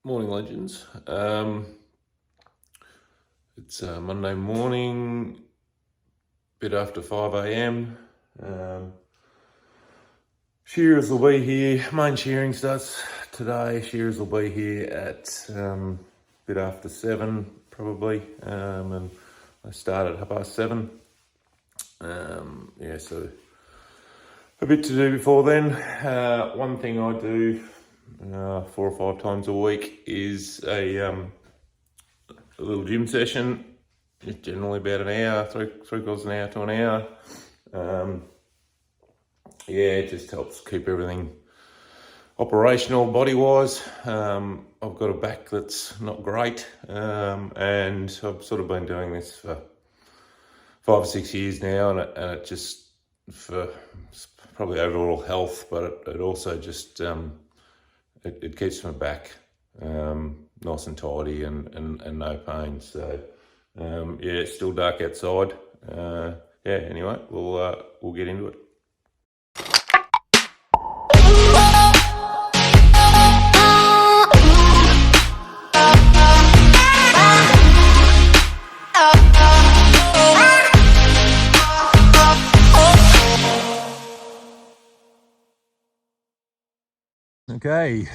Morning, legends. It's Monday morning, bit after 5 a.m. Shearers will be here. Main shearing starts today. Shearers will be here at bit after 7 probably, and I start at 7:30. So a bit to do before then. One thing I do 4 or 5 times a week is a little gym session. It's generally about an hour, three-quarters an hour to an hour. It just helps keep everything operational body-wise. I've got a back that's not great, and I've sort of been doing this for 5 or 6 years now, and it just, for probably overall health, but it also just it keeps my back nice and tidy and no pain. So it's still dark outside. Anyway, we'll get into it. Okay,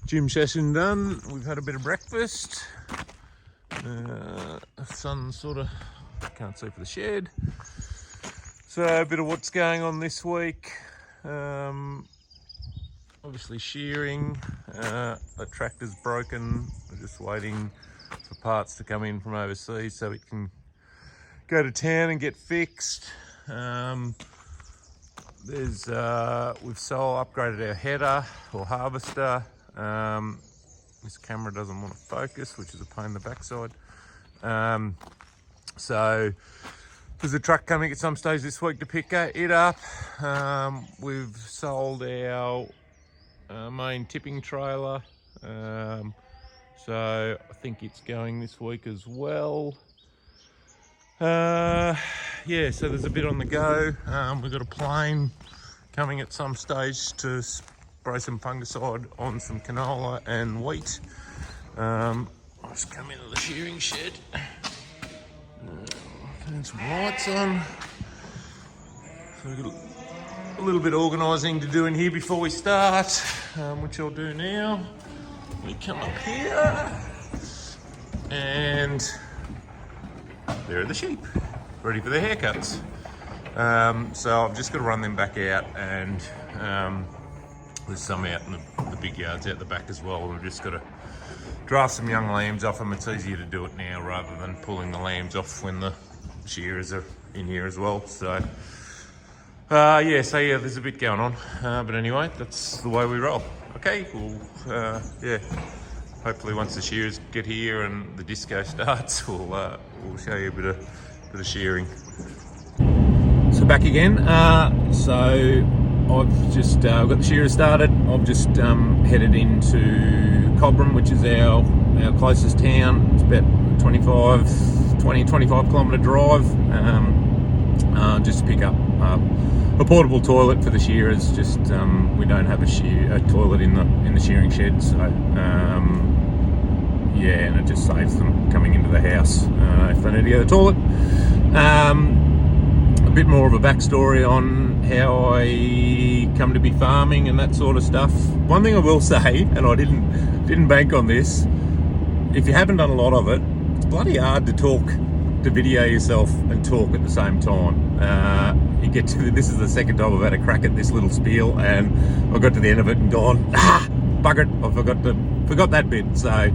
gym session done. We've had a bit of breakfast. The sun's sort of, can't see for the shed. So a bit of what's going on this week. Obviously shearing. The tractor's broken. We're just waiting for parts to come in from overseas so it can go to town and get fixed. We've upgraded our header or harvester. This camera doesn't want to focus, which is a pain in the backside. So there's a truck coming at some stage this week to pick it up. We've sold our main tipping trailer. So I think it's going this week as well. So there's a bit on the go. We've got a plane coming at some stage to spray some fungicide on some canola and wheat. I'll just come into the shearing shed. Turn some lights on. So we've got a little bit of organising to do in here before we start, which I'll do now. We come up here and there are the sheep, ready for their haircuts. So I've just got to run them back out, and there's some out in the big yards out the back as well. We've just got to draft some young lambs off them. It's easier to do it now rather than pulling the lambs off when the shearers are in here as well. So there's a bit going on. But anyway, that's the way we roll. Okay, hopefully once the shearers get here and the disco starts, we'll show you a bit of shearing. So back again. I've just got the shearers started. I've just headed into Cobram, which is our closest town. It's about 25 kilometre drive, just to pick up a portable toilet for the shearers. Just we don't have a toilet in the shearing shed, so and it just saves them coming into the house if they need to go to the toilet. A bit more of a backstory on how I come to be farming and that sort of stuff. One thing I will say, and I didn't bank on this, if you haven't done a lot of it, it's bloody hard to video yourself and talk at the same time. This is the second time I've had a crack at this little spiel, and I got to the end of it and gone, bugger it, I forgot that bit. So,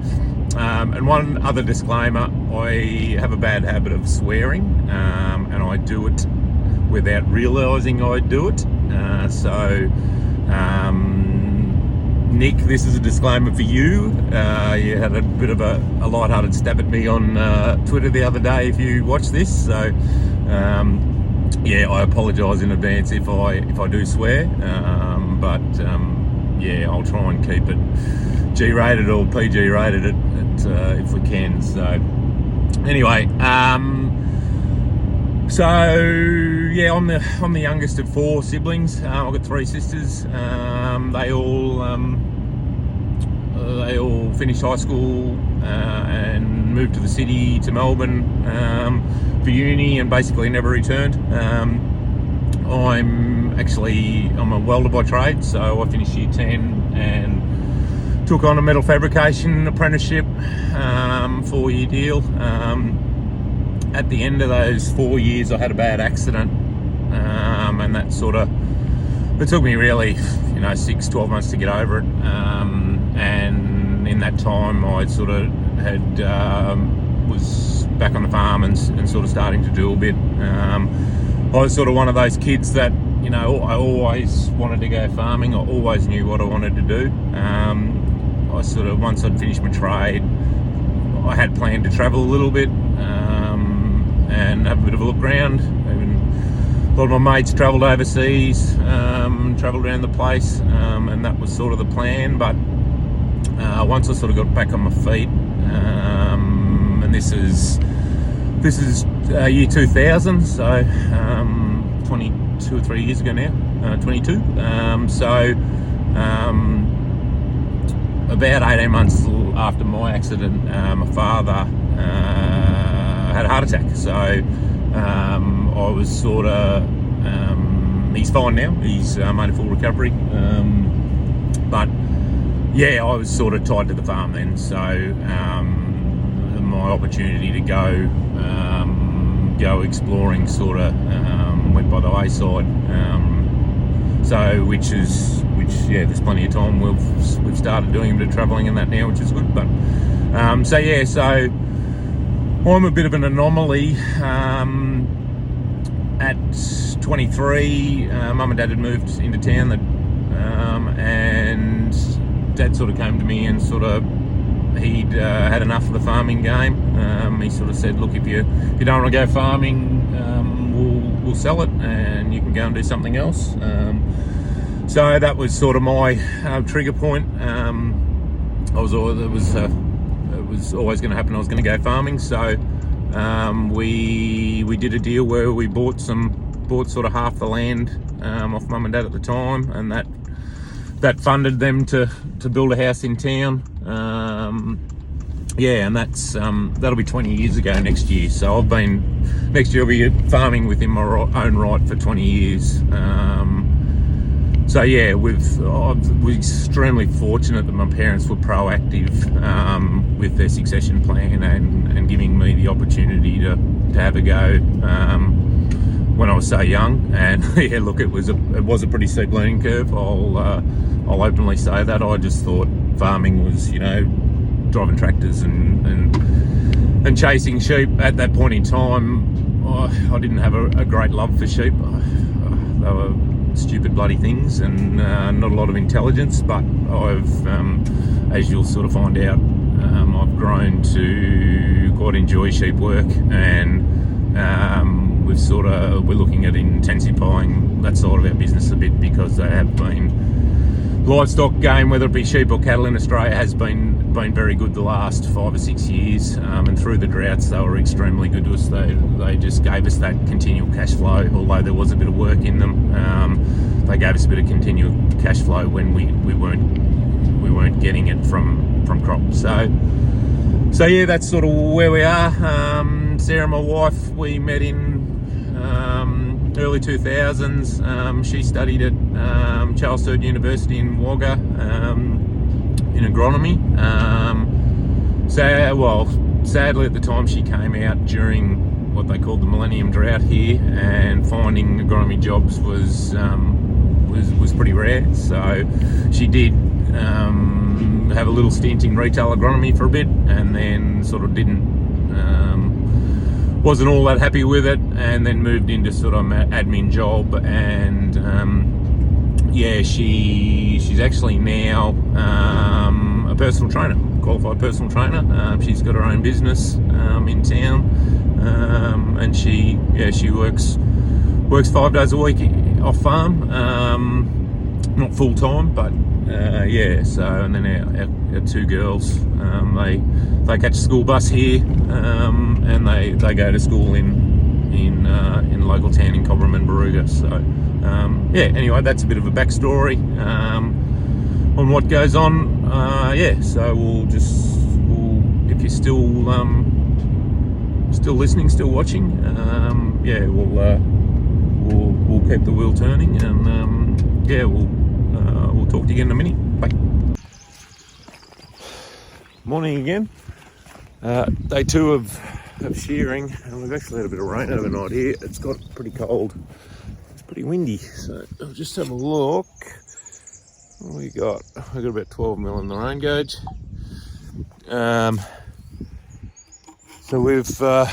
and one other disclaimer, I have a bad habit of swearing, and I do it without realising I do it. Nick, this is a disclaimer for you. You had a bit of a light-hearted stab at me on Twitter the other day if you watched this. So, I apologise in advance if I do swear. I'll try and keep it G-rated or PG-rated if we can. So, anyway, I'm the youngest of 4 siblings. I've got 3 sisters. They all they all finished high school and moved to the city, to Melbourne, for uni, and basically never returned. I'm a welder by trade, so I finished year 10 and took on a metal fabrication apprenticeship, 4-year deal. At the end of those 4 years, I had a bad accident, and that it took me really, 6-12 months to get over it. And in that time, I was back on the farm and sort of starting to do a bit. I was sort of one of those kids that, I always wanted to go farming. I always knew what I wanted to do. Once I'd finished my trade, I had planned to travel a little bit, and have a bit of a look around. A lot of my mates travelled overseas, travelled around the place, and that was sort of the plan. But once I sort of got back on my feet, and this is year 2000, so 22 or 3 years ago now, 22. About 18 months after my accident, my father had a heart attack. So I was sort of, he's fine now. He's made a full recovery. But yeah, I was sort of tied to the farm then. So my opportunity to go exploring sort of went by the wayside. There's plenty of time. We've started doing a bit of travelling and that now, which is good. But so I'm a bit of an anomaly. At 23, Mum and Dad had moved into town, and Dad sort of came to me and he'd had enough of the farming game. He sort of said, look, if you don't want to go farming, we'll sell it and you can go and do something else. So that was sort of my trigger point. It was always going to happen. I was going to go farming. So we did a deal where we bought sort of half the land off Mum and Dad at the time, and that funded them to build a house in town. And that'll be 20 years ago next year. So next year I'll be farming within my own right for 20 years. We're extremely fortunate that my parents were proactive with their succession plan and giving me the opportunity to have a go when I was so young. And it was a pretty steep learning curve. I'll openly say that. I just thought farming was, driving tractors and chasing sheep. At that point in time, I didn't have a great love for sheep. They were stupid bloody things and not a lot of intelligence, but I've as you'll sort of find out, I've grown to quite enjoy sheep work, and we're looking at intensifying that side of our business a bit, because they have been livestock game, whether it be sheep or cattle in Australia, has been very good the last 5 or 6 years, and through the droughts they were extremely good to us. They just gave us that continual cash flow, although there was a bit of work in them. They gave us a bit of continual cash flow when we weren't getting it from crops. So yeah, that's sort of where we are. Sarah, my wife, we met in early 2000s. She studied at Charles Sturt University in Wagga in agronomy. Sadly at the time she came out during what they called the Millennium Drought here, and finding agronomy jobs was pretty rare. So she did have a little stint in retail agronomy for a bit, and then sort of wasn't all that happy with it, and then moved into sort of an admin job. And she's actually now a personal trainer, qualified personal trainer. She's got her own business in town, and she works 5 days a week off farm, not full time, but so, and then our 2 girls, they catch a school bus here, and they go to school in local town in Cobram and Baruga. So anyway, that's a bit of a backstory on what goes on yeah, so if you're still listening, still watching, yeah, we'll keep the wheel turning, and yeah, we'll talk to you again in a minute. Bye. Morning again. Day 2 of shearing, and we've actually had a bit of rain overnight here. It's got pretty cold. It's pretty windy, so I'll just have a look. We got about 12 mil in the rain gauge. So we've the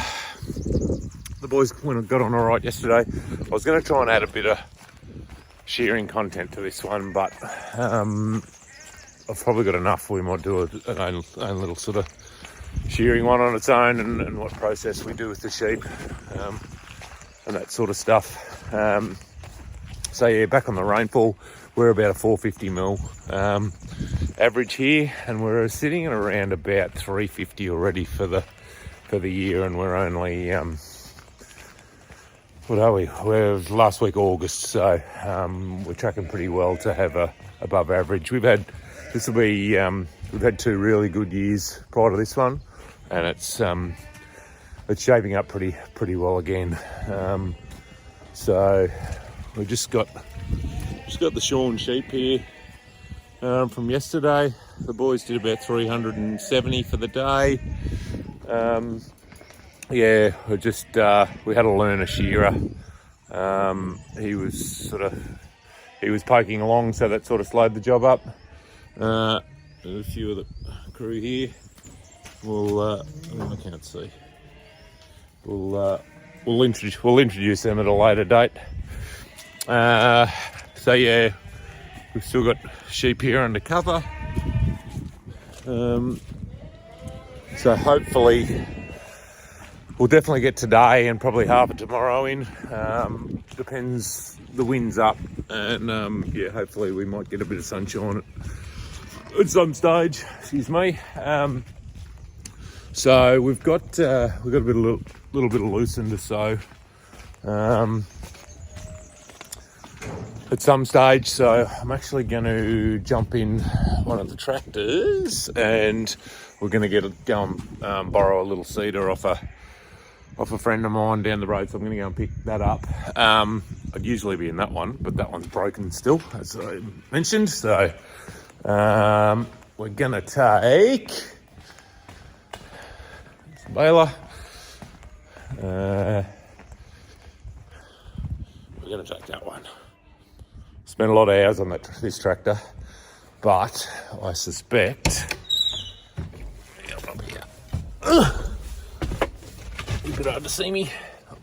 boys got on all right yesterday. I was going to try and add a bit of shearing content to this one, but I've probably got enough. We might do an own little sort of shearing one on its own, and what process we do with the sheep, and that sort of stuff. So yeah, back on the rainfall, we're about a 450 mil average here, and we're sitting at around about 350 already for the year, and we're only what are we? We're last week August, so we're tracking pretty well to have a above average. We've had 2 really good years prior to this one, and it's shaping up pretty well again. So we've just got the shorn sheep here from yesterday. The boys did about 370 for the day. Yeah, we had to learn a shearer. He was poking along, so that sort of slowed the job up. A few of the crew here. I can't see. We'll introduce them at a later date. So yeah, we've still got sheep here under cover. So hopefully we'll definitely get today and probably half of tomorrow in. Depends, the wind's up, and yeah, hopefully we might get a bit of sunshine at some stage. Excuse me. So we've got a little bit of loosen to sow at some stage. So I'm actually going to jump in one of the tractors, and we're going to borrow a little seeder off a friend of mine down the road. So I'm going to go and pick that up. I'd usually be in that one, but that one's broken still, as I mentioned. So we're going to take this baler. We're going to take that one. Spent a lot of hours on this tractor, but I suspect, up here, a bit hard to see me.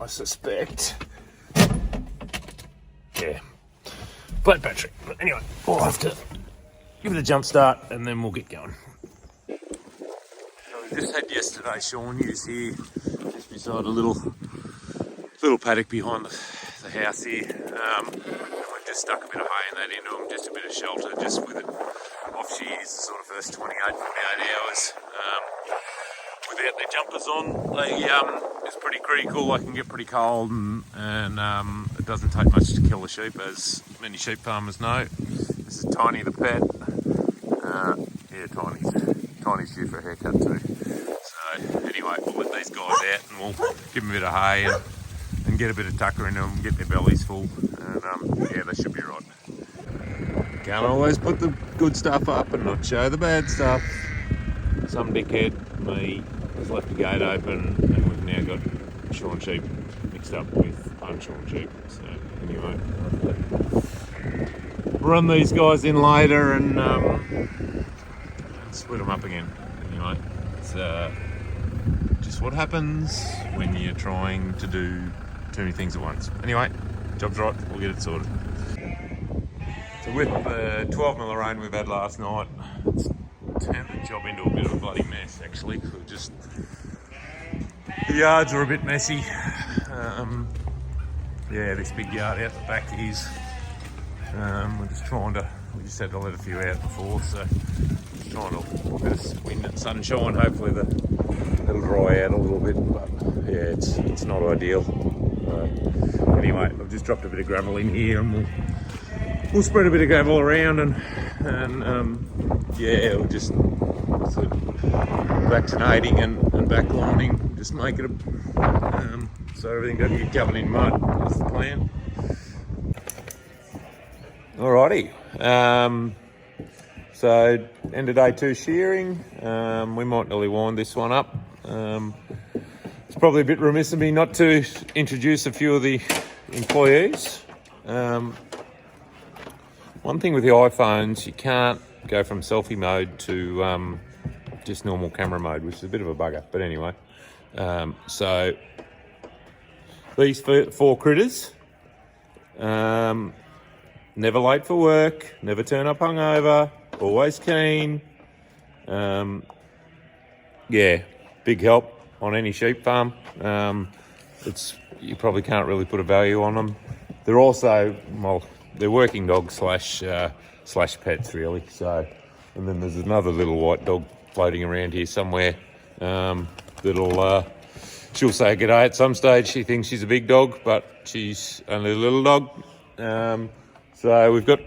I suspect, yeah, flat battery. But anyway, we'll have to give it a jump start, and then we'll get going. So we just had yesterday's shorn ewes here, just beside a little paddock behind the house here. We've just stuck a bit of hay in that into them, just a bit of shelter, just with it off shears, sort of first 28, 48 hours. Without their jumpers on, it's pretty critical. They can get pretty cold, and it doesn't take much to kill a sheep, as many sheep farmers know. This is Tiny the pet. Yeah, Tiny's due for a haircut too. So anyway, we'll let these guys out, and we'll give them a bit of hay and get a bit of tucker in them, get their bellies full, and yeah, they should be right. Can't always put the good stuff up and not show the bad stuff. Some dickhead, me, has left the gate open, and we've now got shorn sheep mixed up with unshorn sheep. So anyway, I'll run these guys in later and split them up again. Anyway, it's just what happens when you're trying to do too many things at once. Anyway, job's right, we'll get it sorted. So with the 12 mil of rain we've had last night, it's turned the job into a bit of a bloody mess actually. The yards are a bit messy. Yeah, this big yard out the back is. We just had to let a few out before, so just trying to a bit of wind and sunshine. Hopefully it'll dry out a little bit, but yeah, it's not ideal. Anyway, I've just dropped a bit of gravel in here, and we'll spread a bit of gravel around and yeah, we're just sort of vaccinating and backlining, just make it so everything doesn't get covered in mud. That's the plan. Alrighty. So end of day 2 shearing. We might nearly wind this one up. It's probably a bit remiss of me not to introduce a few of the employees. One thing with the iPhones, you can't go from selfie mode to just normal camera mode, which is a bit of a bugger. But anyway, so these 4 critters, never late for work, never turn up hungover, always keen. Yeah, big help on any sheep farm. You probably can't really put a value on them. They're also, well, they're working dogs slash pets really. So, and then there's another little white dog floating around here somewhere. She'll say g'day at some stage. She thinks she's a big dog, but she's only a little dog. So we've got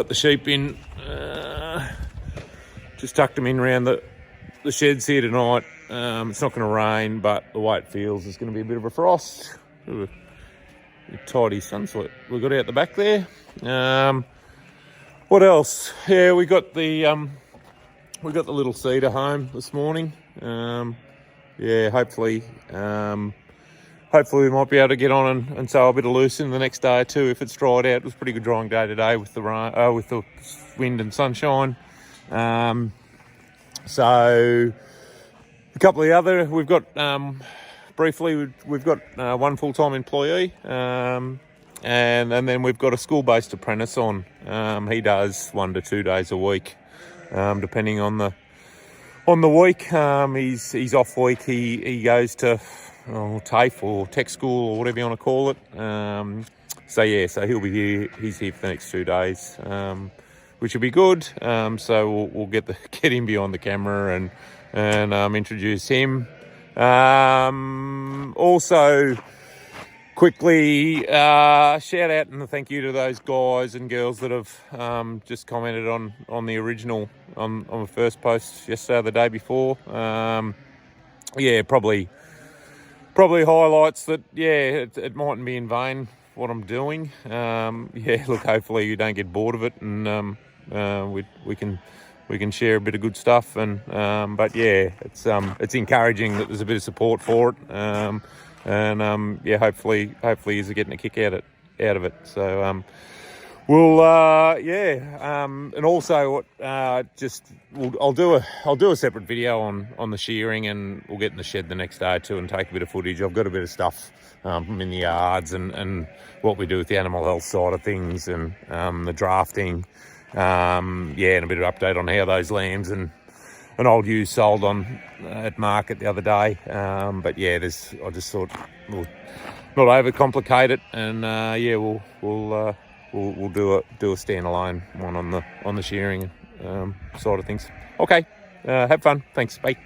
the sheep in. Just tucked them in around the sheds here tonight. It's not going to rain, but the way it feels, there's going to be a bit of a frost. Ooh, a tidy sunset we've got out the back there. What else? Yeah, we got the little cedar home this morning. Yeah, hopefully we might be able to get on and sow a bit of loose in the next day or two if it's dried out. It was a pretty good drying day today with the rain, with the wind and sunshine. So a couple of the other, we've got briefly we've got one full-time employee, and then we've got a school-based apprentice on. He does 1 to 2 days a week, depending on the week. He's off week. He goes to TAFE or tech school or whatever you want to call it. So he'll be here. He's here for the next 2 days, which will be good. So we'll get him behind the camera and introduce him. Also, quickly shout out and a thank you to those guys and girls that have just commented on the original on the first post yesterday or the day before. Yeah, probably highlights that it mightn't be in vain what I'm doing. Yeah, look, hopefully you don't get bored of it, and we can share a bit of good stuff. And but yeah, it's encouraging that there's a bit of support for it. Yeah, hopefully you're getting a kick out of it. So and also I'll do a separate video on the shearing, and we'll get in the shed the next day or two and take a bit of footage. I've got a bit of stuff in the yards and what we do with the animal health side of things, and the drafting, and a bit of update on how those lambs and an old ewe sold on at market the other day. But yeah, I just thought we'll not overcomplicate it, and we'll do a standalone one on the shearing side of things. Okay, have fun. Thanks. Bye.